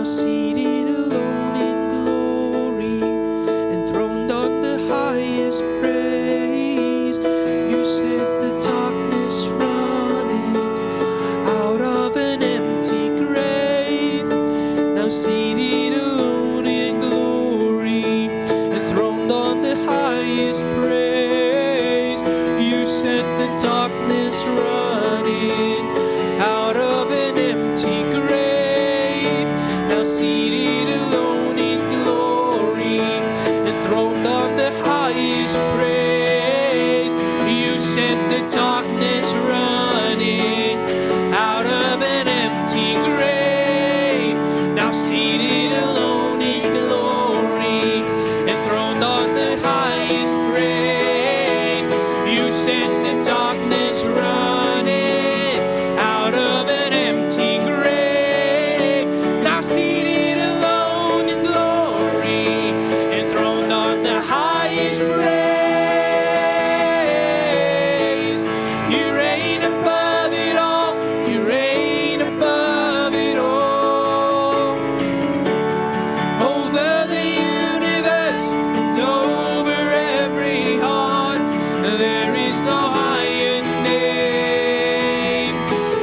seated alone in glory, enthroned on the highest praise. You set the darkness running out of an empty grave. Now seated alone in glory, enthroned on the highest praise. You set the darkness running out of an empty grave. Now seated alone in glory, enthroned on the highest praise. You set the darkness running out of an empty grave. Now seated alone in glory, enthroned on the highest praise. You set the darkness running out of an empty grave. Now seated alone in glory, enthroned on the highest praise. You reign above it all. You reign above it all. Over the universe and over every heart, there is no higher name.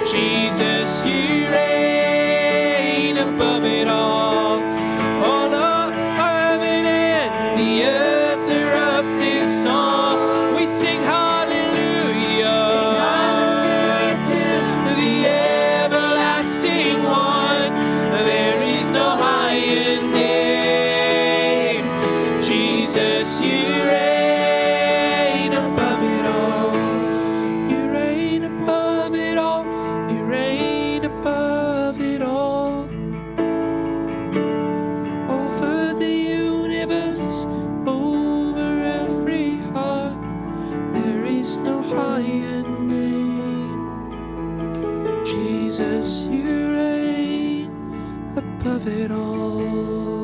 Jesus, you reign above it all. All of heaven and the earth erupt in song. We sing hallelujah, to the everlasting one. There is no higher name. Jesus, you reign above it all. You reign above it all. You reign above it all. Over the universe, over every heart, there is no higher name. Jesus, you reign above it all.